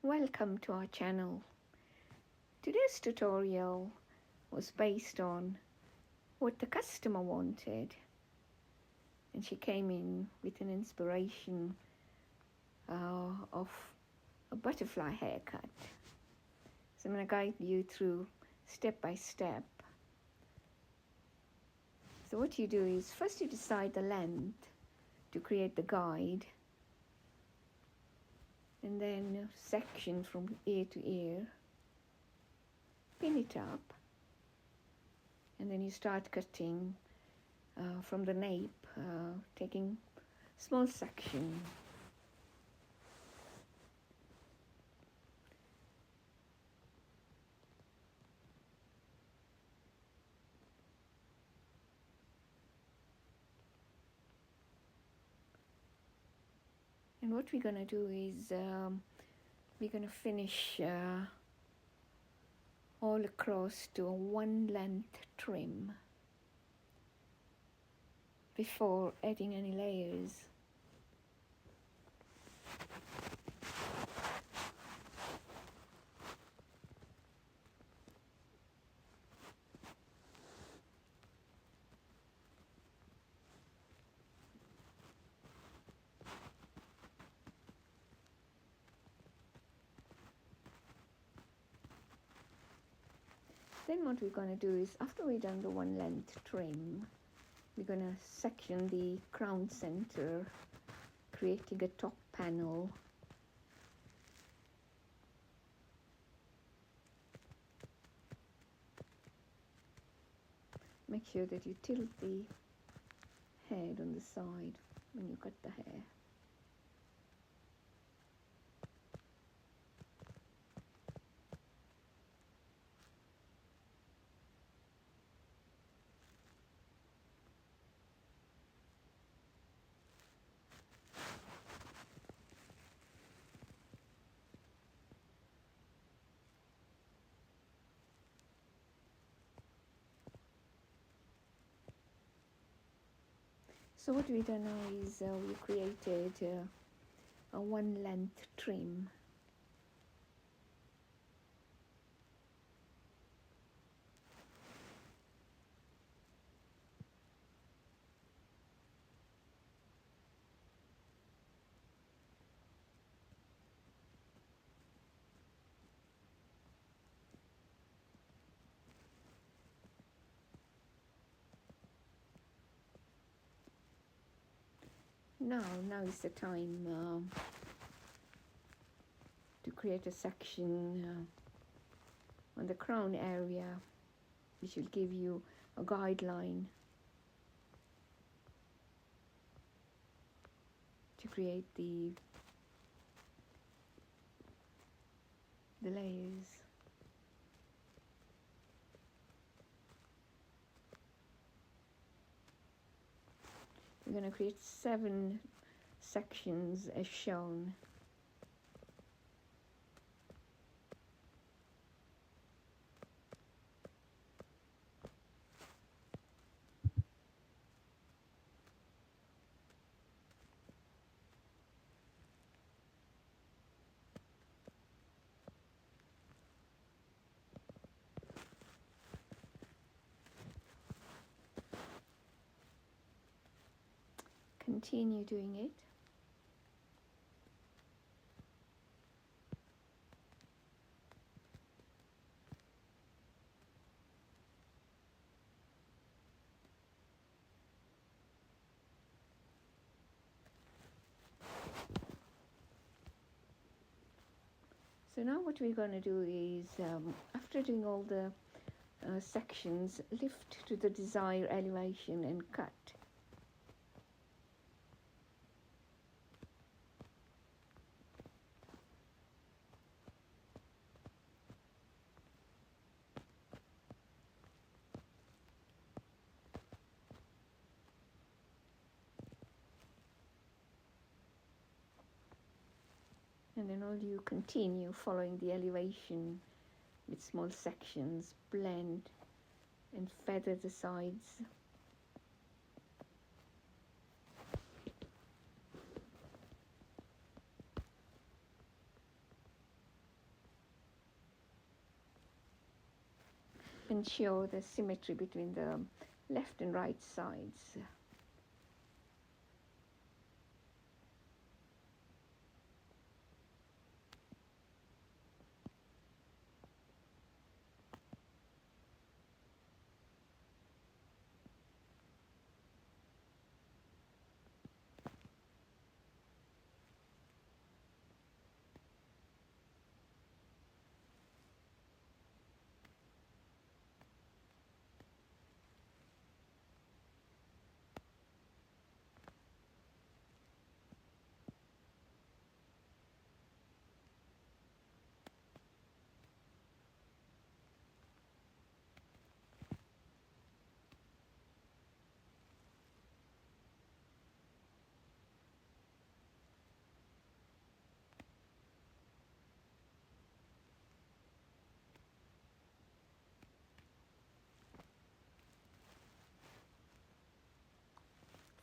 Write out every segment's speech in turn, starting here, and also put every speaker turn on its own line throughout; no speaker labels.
Welcome to our channel. Today's tutorial was based on what the customer wanted, and she came in with an inspiration of a butterfly haircut. So I'm going to guide you through step by step. So what you do is first you decide the length to create the guide, and then section from ear to ear, pin it up, and then you start cutting from the nape, taking small section. And what we're going to do is we're going to finish all across to a one length trim before adding any layers. Then what we're going to do is, after we've done the one length trim, we're going to section the crown center, creating a top panel. Make sure that you tilt the head on the side when you cut the hair. So what we've done now is we created a one length trim. Now is the time to create a section on the crown area, which will give you a guideline to create the layers. We're going to create 7 sections as shown. Continue doing it. So now what we're going to do is, after doing all the sections, lift to the desired elevation and cut. And then all you continue following the elevation with small sections, blend and feather the sides. ensure the symmetry between the left and right sides.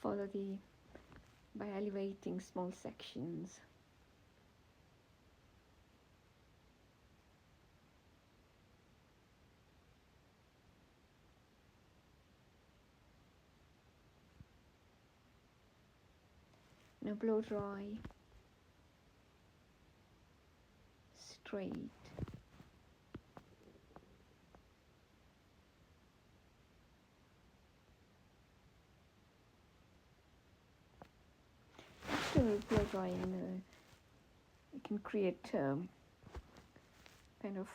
Follow by elevating small sections. Now blow dry, straight. After blow drying, you can create kind of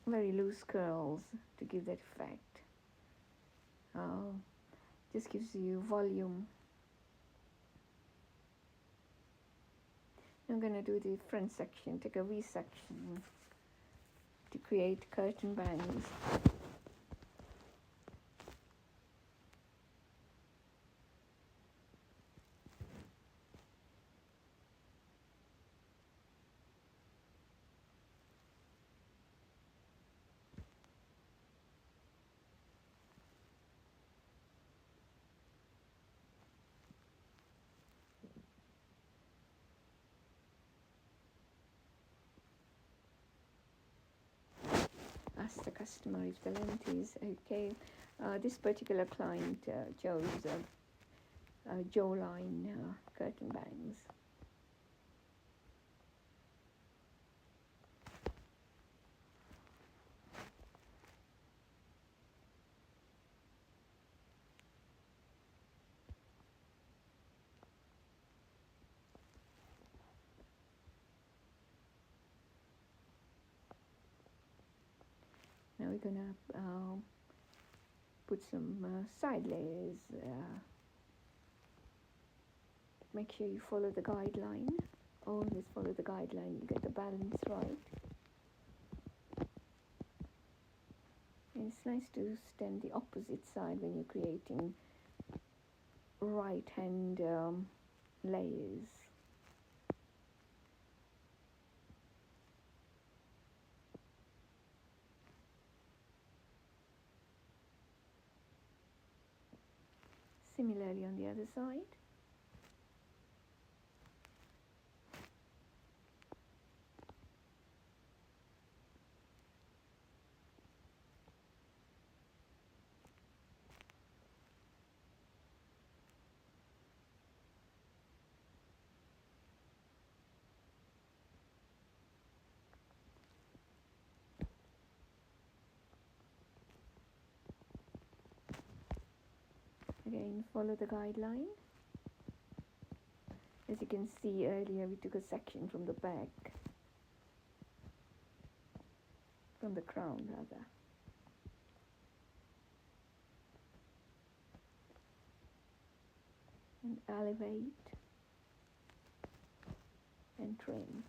very loose curls to give that effect. Just gives you volume. I'm going to do the front section, take a V section to create curtain bangs. Ask the customer if the length is okay. This particular client chose jawline curtain bangs. Now we're gonna put some side layers. Make sure you follow the guideline. Always follow the guideline. You get the balance right. And it's nice to stand the opposite side when you're creating right hand layers. Similarly on the other side. Again, follow the guideline. As you can see earlier, we took a section from the back, from the crown rather. And elevate and trim.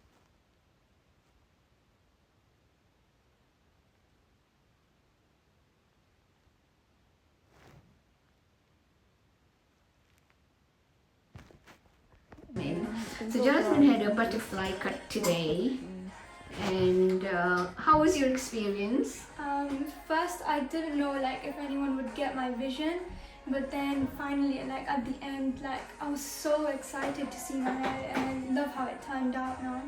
So Jasmine had a butterfly cut today, and how was your experience?
First I didn't know like if anyone would get my vision, but then finally like at the end, like I was so excited to see my hair and I love how it turned out now.